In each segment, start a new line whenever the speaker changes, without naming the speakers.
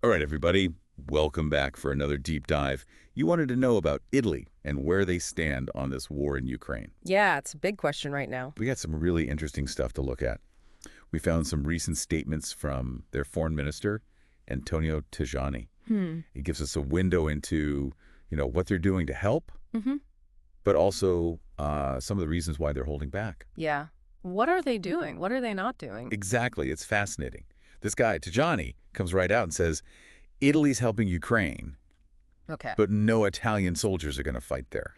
All right, everybody, welcome back for another deep dive. You wanted to know about Italy and where they stand on this war in Ukraine.
Yeah, it's a big question right now.
We got some really interesting stuff to look at. We found some recent statements from their foreign minister, Antonio Tajani. It gives us a window into, what they're doing to help, but also some of the reasons why they're holding back.
Yeah. What are they doing? What are they not doing?
Exactly. It's fascinating. This guy, Tajani, comes right out and says, Italy's helping Ukraine,
Okay.
but no Italian soldiers are going to fight there.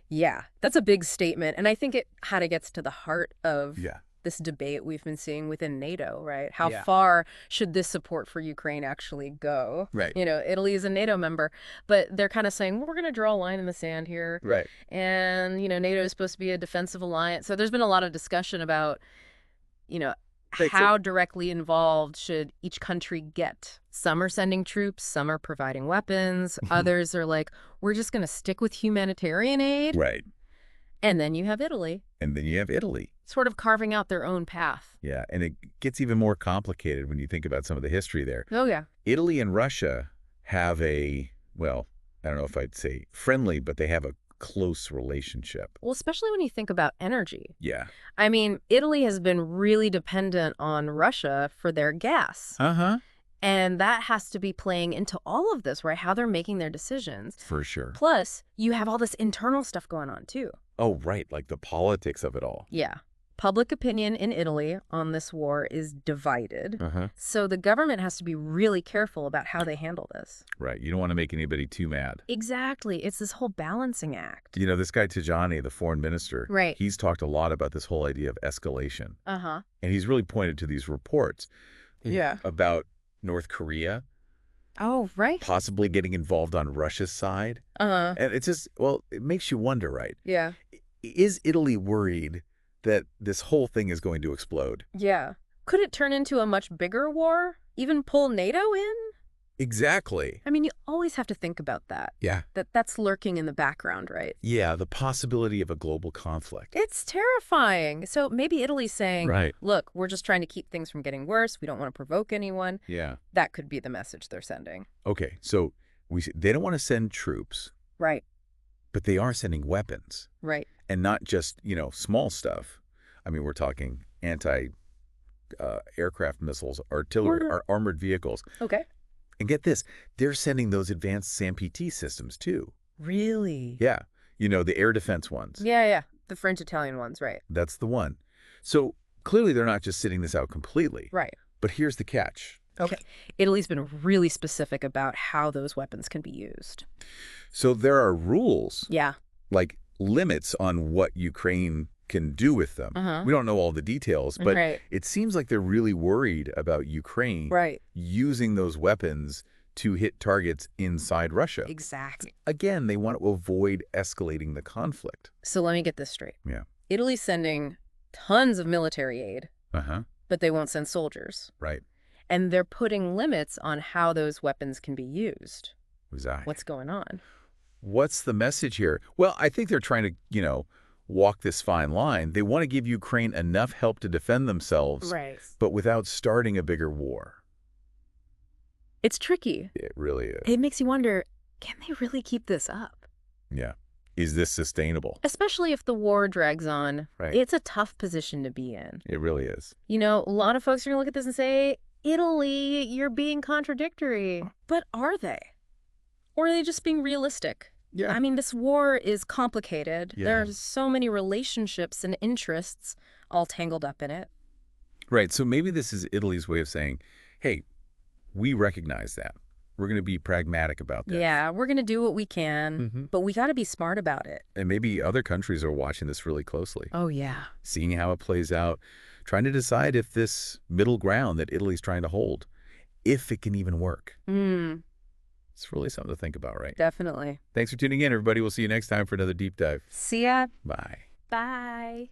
Yeah, that's a big statement. And I think it kind of gets to the heart of
Yeah.
this debate we've been seeing within NATO, right? How
Yeah.
far should this support for Ukraine actually go?
Right.
Italy is a NATO member, but they're kind of saying, well, we're going to draw a line in the sand here.
Right.
And, NATO is supposed to be a defensive alliance. So there's been a lot of discussion about,
Right,
how directly involved should each country get? Some are sending troops, some are providing weapons, others are like, we're just going to stick with humanitarian aid.
Right.
And then you have Italy,
And then you have Italy.
sort of carving out their own path.
Yeah. And it gets even more complicated when you think about some of the history there.
Oh, yeah.
Italy and Russia have I don't know if I'd say friendly, but they have a close relationship.
Well, especially when you think about energy.
Yeah.
I mean, Italy has been really dependent on Russia for their gas.
Uh-huh.
And that has to be playing into all of this, right? How they're making their decisions.
For sure.
Plus, you have all this internal stuff going on, too.
Oh, right. Like the politics of it all.
Yeah. Public opinion in Italy on this war is divided.
Uh-huh.
So the government has to be really careful about how they handle this.
Right. You don't want to make anybody too mad.
Exactly. It's this whole balancing act.
This guy Tajani, the foreign minister,
Right.
he's talked a lot about this whole idea of escalation.
Uh-huh.
And he's really pointed to these reports
Yeah.
about North Korea
Oh, right.
possibly getting involved on Russia's side.
Uh-huh.
And it's just, it makes you wonder, right?
Yeah.
Is Italy worried that this whole thing is going to explode?
Yeah. Could it turn into a much bigger war? Even pull NATO in?
Exactly.
I mean, you always have to think about that.
Yeah.
That's lurking in the background, right?
Yeah, the possibility of a global conflict.
It's terrifying. So maybe Italy's saying,
Right.
look, we're just trying to keep things from getting worse. We don't want to provoke anyone.
Yeah.
That could be the message they're sending.
Okay, so they don't want to send troops,
Right.
but they are sending weapons.
Right.
And not just, small stuff. I mean, we're talking aircraft missiles, artillery, armored vehicles.
Okay.
And get this, they're sending those advanced SAMP systems too.
Really?
Yeah. The air defense ones.
Yeah. The French-Italian ones, right.
That's the one. So clearly they're not just sitting this out completely.
Right.
But here's the catch.
Okay. Italy's been really specific about how those weapons can be used.
So there are rules,
Yeah.
like limits on what Ukraine can do with them.
Uh-huh.
We don't know all the details, but
Right.
it seems like they're really worried about Ukraine
Right.
using those weapons to hit targets inside Russia.
Exactly.
Again, they want to avoid escalating the conflict.
So let me get this straight.
Yeah.
Italy's sending tons of military aid,
Uh-huh.
but they won't send soldiers.
Right.
And they're putting limits on how those weapons can be used.
Exactly.
What's going on?
What's the message here? Well, I think they're trying to, walk this fine line. They want to give Ukraine enough help to defend themselves,
Right.
but without starting a bigger war.
It's tricky.
It really is.
It makes you wonder, can they really keep this up?
Yeah. Is this sustainable?
Especially if the war drags on.
Right.
It's a tough position to be in.
It really is.
A lot of folks are going to look at this and say, Italy, you're being contradictory. But are they? Or are they just being realistic?
Yeah.
I mean, this war is complicated.
Yeah.
There are so many relationships and interests all tangled up in it.
Right. So maybe this is Italy's way of saying, hey, we recognize that. We're going to be pragmatic about this.
Yeah, we're going to do what we can, but we got to be smart about it.
And maybe other countries are watching this really closely,
Oh, yeah.
seeing how it plays out, trying to decide if this middle ground that Italy's trying to hold, if it can even work. It's really something to think about, right?
Definitely.
Thanks for tuning in, everybody. We'll see you next time for another deep dive.
See ya.
Bye.
Bye.